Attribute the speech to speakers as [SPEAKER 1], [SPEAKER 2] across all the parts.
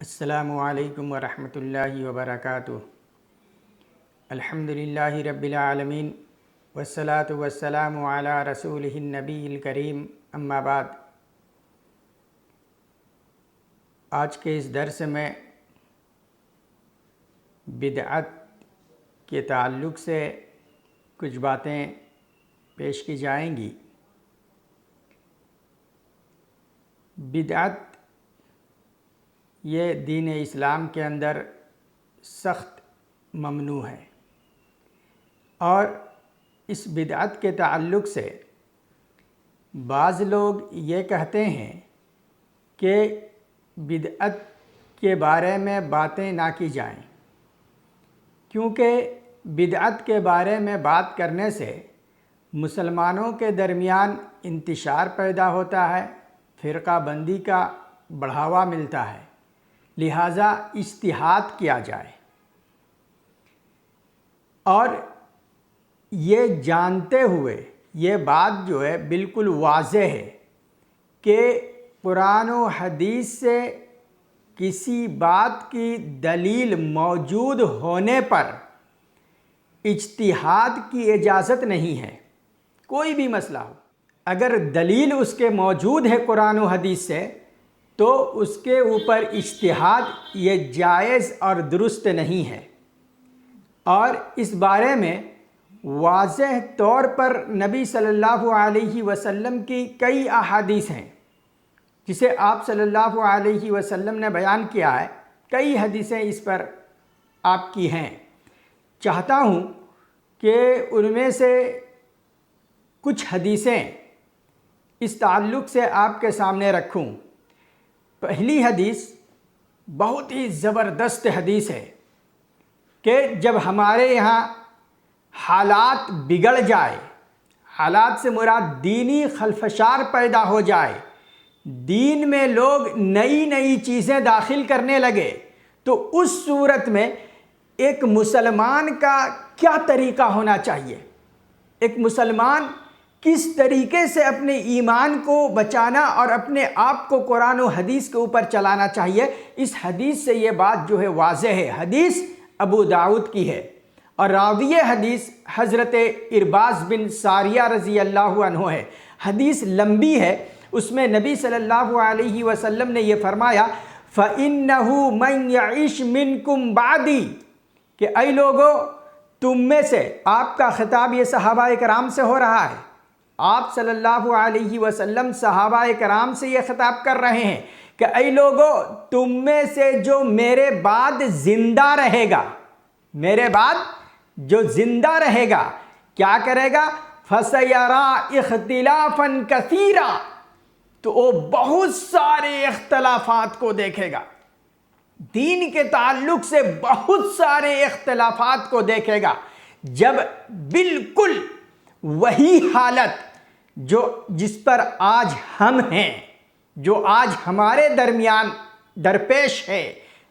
[SPEAKER 1] السلام علیکم ورحمۃ اللہ وبرکاتہ۔ الحمدللہ رب العالمین والصلاة والسلام علی رسولہ النبی الکریم، اما بعد۔ آج کے اس درس میں بدعت کے تعلق سے کچھ باتیں پیش کی جائیں گی۔ بدعت یہ دین اسلام کے اندر سخت ممنوع ہے، اور اس بدعت کے تعلق سے بعض لوگ یہ کہتے ہیں کہ بدعت کے بارے میں باتیں نہ کی جائیں، کیونکہ بدعت کے بارے میں بات کرنے سے مسلمانوں کے درمیان انتشار پیدا ہوتا ہے، فرقہ بندی کا بڑھاوا ملتا ہے، لہٰذا اجتہاد کیا جائے۔ اور یہ جانتے ہوئے یہ بات جو ہے بالکل واضح ہے کہ قرآن و حدیث سے کسی بات کی دلیل موجود ہونے پر اجتہاد کی اجازت نہیں ہے۔ کوئی بھی مسئلہ ہو، اگر دلیل اس کے موجود ہے قرآن و حدیث سے، تو اس کے اوپر اجتہاد یہ جائز اور درست نہیں ہے۔ اور اس بارے میں واضح طور پر نبی صلی اللہ علیہ وسلم کی کئی احادیث ہیں، جسے آپ صلی اللہ علیہ وسلم نے بیان کیا ہے۔ کئی حدیثیں اس پر آپ کی ہیں۔ چاہتا ہوں کہ ان میں سے کچھ حدیثیں اس تعلق سے آپ کے سامنے رکھوں۔ پہلی حدیث بہت ہی زبردست حدیث ہے کہ جب ہمارے یہاں حالات بگڑ جائے، حالات سے مراد دینی خلفشار پیدا ہو جائے، دین میں لوگ نئی نئی چیزیں داخل کرنے لگے، تو اس صورت میں ایک مسلمان کا کیا طریقہ ہونا چاہیے، ایک مسلمان کس طریقے سے اپنے ایمان کو بچانا اور اپنے آپ کو قرآن و حدیث کے اوپر چلانا چاہیے، اس حدیث سے یہ بات جو ہے واضح ہے۔ حدیث ابو داؤد کی ہے، اور راوی حدیث حضرت ارباز بن ساریہ رضی اللہ عنہ ہے۔ حدیث لمبی ہے، اس میں نبی صلی اللہ علیہ وسلم نے یہ فرمایا، فَإِنَّهُ مَنْ يَعِشْ مِنْكُمْ بَعْدِي، کہ اے لوگو تم میں سے، آپ کا خطاب یہ صحابہ کرام سے ہو رہا ہے، آپ صلی اللہ علیہ وسلم صحابہ کرام سے یہ خطاب کر رہے ہیں کہ اے لوگو تم میں سے جو میرے بعد زندہ رہے گا، میرے بعد جو زندہ رہے گا کیا کرے گا؟ فَسَيَرَى اخْتِلَافًا كَثِيرًا، تو وہ بہت سارے اختلافات کو دیکھے گا، دین کے تعلق سے بہت سارے اختلافات کو دیکھے گا۔ جب بالکل وہی حالت جس پر آج ہم ہیں، جو آج ہمارے درمیان درپیش ہے،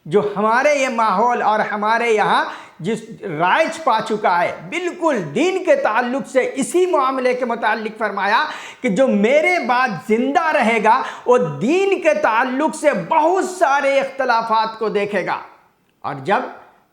[SPEAKER 1] جو ہمارے یہ ماحول اور ہمارے یہاں جس رائج پا چکا ہے، بالکل دین کے تعلق سے اسی معاملے کے متعلق فرمایا کہ جو میرے بعد زندہ رہے گا وہ دین کے تعلق سے بہت سارے اختلافات کو دیکھے گا۔ اور جب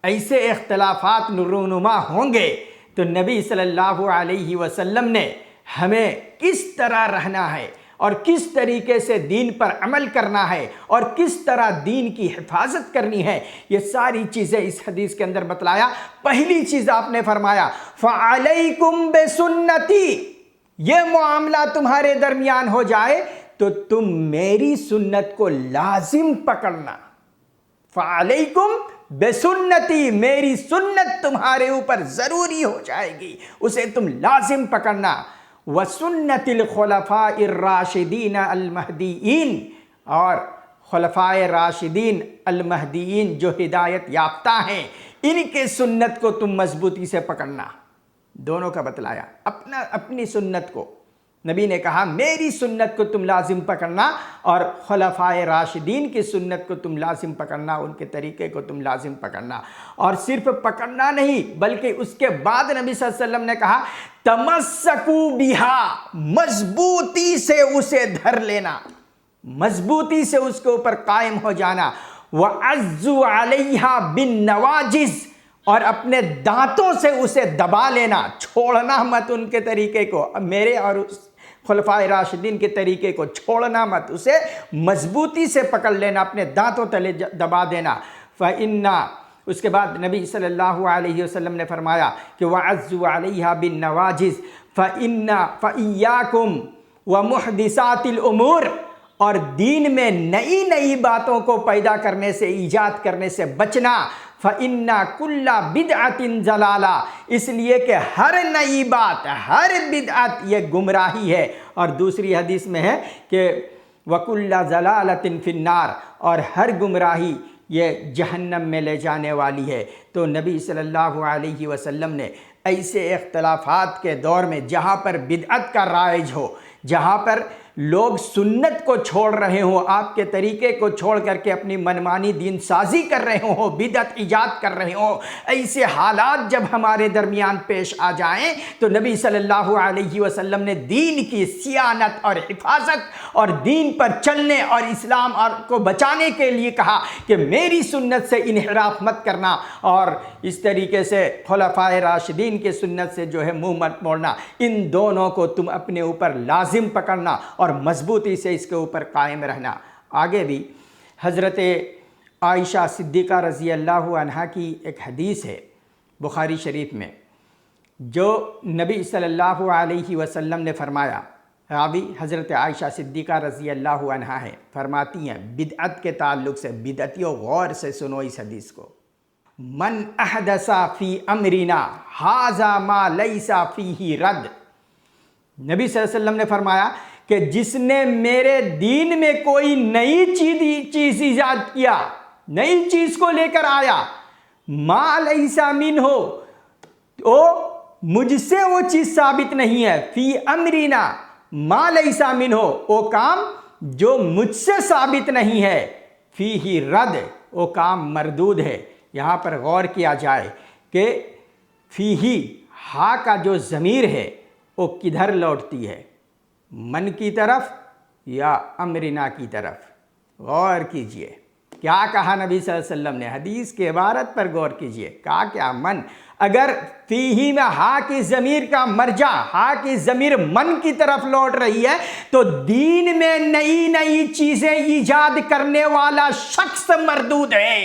[SPEAKER 1] ایسے اختلافات رونما ہوں گے تو نبی صلی اللہ علیہ وسلم نے ہمیں کس طرح رہنا ہے، اور کس طریقے سے دین پر عمل کرنا ہے، اور کس طرح دین کی حفاظت کرنی ہے، یہ ساری چیزیں اس حدیث کے اندر بتلایا۔ پہلی چیز آپ نے فرمایا، فَعَلَيْكُمْ بِسُنَّتِي، یہ معاملہ تمہارے درمیان ہو جائے تو تم میری سنت کو لازم پکڑنا۔ فَعَلَيْكُمْ بِسُنَّتِي، میری سنت تمہارے اوپر ضروری ہو جائے گی، اسے تم لازم پکڑنا۔ وَسُنَّتِ الْخُلَفَاءِ الرَّاشِدِينَ الْمَهْدِيِّينَ، اور خلفائے راشدین المہدیین جو ہدایت یافتہ ہیں، ان کے سنت کو تم مضبوطی سے پکڑنا۔ دونوں کا بتلایا، اپنی سنت کو نبی نے کہا میری سنت کو تم لازم پکڑنا، اور خلفائے راشدین کی سنت کو تم لازم پکڑنا، ان کے طریقے کو تم لازم پکڑنا۔ اور صرف پکڑنا نہیں بلکہ اس کے بعد نبی صلی اللہ علیہ وسلم نے کہا تمسکوا بہا، مضبوطی سے اسے دھر لینا، مضبوطی سے اس کے اوپر قائم ہو جانا۔ وَعَزُّوا عَلَيْهَا بِالنَّوَاجِزِ، اور اپنے دانتوں سے اسے دبا لینا، چھوڑنا مت ان کے طریقے کو، میرے اور خلفائے راشدین کے طریقے کو چھوڑنا مت، اسے مضبوطی سے پکڑ لینا، اپنے دانتوں تلے دبا دینا۔ فَإِنَّا، اس کے بعد نبی صلی اللہ علیہ وسلم نے فرمایا کہ وَعَزُّوا عَلَيْهَا بِالنَّوَاجِزِ فَإِيَّاكُمْ وَمُحْدِثَاتِ الْأُمُورِ، اور دین میں نئی نئی باتوں کو پیدا کرنے سے، ایجاد کرنے سے بچنا۔ فَإِنَّ كُلَّ بِدْعَةٍ ضَلَالَةٍ، اس لیے کہ ہر نئی بات، ہر بدعت یہ گمراہی ہے۔ اور دوسری حدیث میں ہے کہ وَكُلَّ ضَلَالَةٍ فِي النَّارِ، اور ہر گمراہی یہ جہنم میں لے جانے والی ہے۔ تو نبی صلی اللہ علیہ وسلم نے ایسے اختلافات کے دور میں جہاں پر بدعت کا رائج ہو، جہاں پر لوگ سنت کو چھوڑ رہے ہوں، آپ کے طریقے کو چھوڑ کر کے اپنی منمانی دین سازی کر رہے ہوں، بدعت ایجاد کر رہے ہوں، ایسے حالات جب ہمارے درمیان پیش آ جائیں تو نبی صلی اللہ علیہ وسلم نے دین کی صیانت اور حفاظت اور دین پر چلنے اور اسلام کو بچانے کے لیے کہا کہ میری سنت سے انحراف مت کرنا، اور اس طریقے سے خلفائے راشدین کے سنت سے جو ہے منہ مت موڑنا، ان دونوں کو تم اپنے اوپر لازم پکڑنا اور مضبوطی سے اس کے اوپر قائم رہنا۔ آگے بھی حضرت عائشہ صدیقہ رضی اللہ عنہا کی ایک حدیث ہے بخاری شریف میں، جو نبی صلی اللہ علیہ وسلم نے فرمایا، راوی حضرت عائشہ صدیقہ رضی اللہ عنہا ہے، فرماتی ہیں بدعت کے تعلق سے، بدعتیوں غور سے سنو اس حدیث کو، من احدث فی امرنا ھذا ما لیس فیہ رد، نبی صلی اللہ علیہ وسلم نے فرمایا کہ جس نے میرے دین میں کوئی نئی چیز ایجاد کیا، نئی چیز کو لے کر آیا، ما لیس منہ، تو مجھ سے وہ چیز ثابت نہیں ہے، فی امرنا ما لیس منہ، وہ کام جو مجھ سے ثابت نہیں ہے، فیہ رد، وہ کام مردود ہے۔ یہاں پر غور کیا جائے کہ فیہ، ہا کا جو ضمیر ہے وہ کدھر لوٹتی ہے، من کی طرف یا امرنا کی طرف؟ غور کیجئے کیا کہا نبی صلی اللہ علیہ وسلم نے، حدیث کے عبارت پر غور کیجئے، کہا کیا؟ من۔ اگر فیہ میں ہا کی ضمیر کا مرجع، ہا کی ضمیر من کی طرف لوٹ رہی ہے تو دین میں نئی نئی چیزیں ایجاد کرنے والا شخص مردود ہے،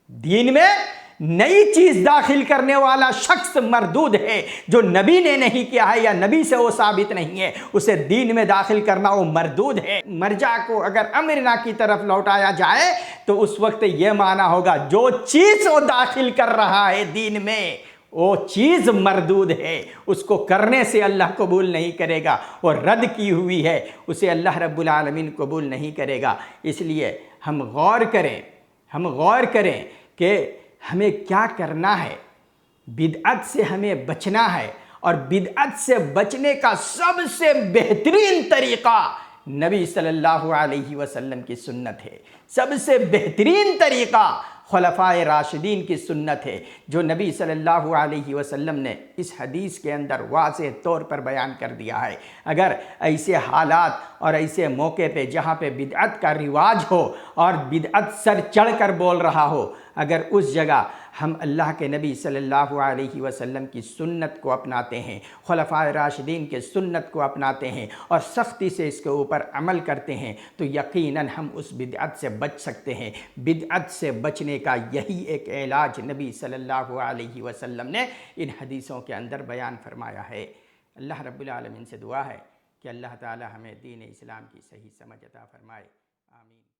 [SPEAKER 1] دین میں نئی چیز داخل کرنے والا شخص مردود ہے۔ جو نبی نے نہیں کیا ہے یا نبی سے وہ ثابت نہیں ہے، اسے دین میں داخل کرنا وہ مردود ہے۔ مرجع کو اگر امرنا کی طرف لوٹایا جائے تو اس وقت یہ معنی ہوگا جو چیز وہ داخل کر رہا ہے دین میں وہ چیز مردود ہے، اس کو کرنے سے اللہ قبول نہیں کرے گا، وہ رد کی ہوئی ہے، اسے اللہ رب العالمین قبول نہیں کرے گا۔ اس لیے ہم غور کریں کہ ہمیں کیا کرنا ہے، بدعت سے ہمیں بچنا ہے، اور بدعت سے بچنے کا سب سے بہترین طریقہ نبی صلی اللہ علیہ وسلم کی سنت ہے، سب سے بہترین طریقہ خلفائے راشدین کی سنت ہے، جو نبی صلی اللہ علیہ وسلم نے اس حدیث کے اندر واضح طور پر بیان کر دیا ہے۔ اگر ایسے حالات اور ایسے موقع پہ جہاں پہ بدعت کا رواج ہو اور بدعت سر چڑھ کر بول رہا ہو، اگر اس جگہ ہم اللہ کے نبی صلی اللہ علیہ وسلم کی سنت کو اپناتے ہیں، خلفائے راشدین کے سنت کو اپناتے ہیں اور سختی سے اس کے اوپر عمل کرتے ہیں، تو یقیناً ہم اس بدعت سے بچ سکتے ہیں۔ بدعت سے بچنے کا یہی ایک علاج نبی صلی اللہ علیہ وسلم نے ان حدیثوں کے اندر بیان فرمایا ہے۔ اللہ رب العالمین سے دعا ہے کہ اللہ تعالی ہمیں دین اسلام کی صحیح سمجھ عطا فرمائے۔ آمین۔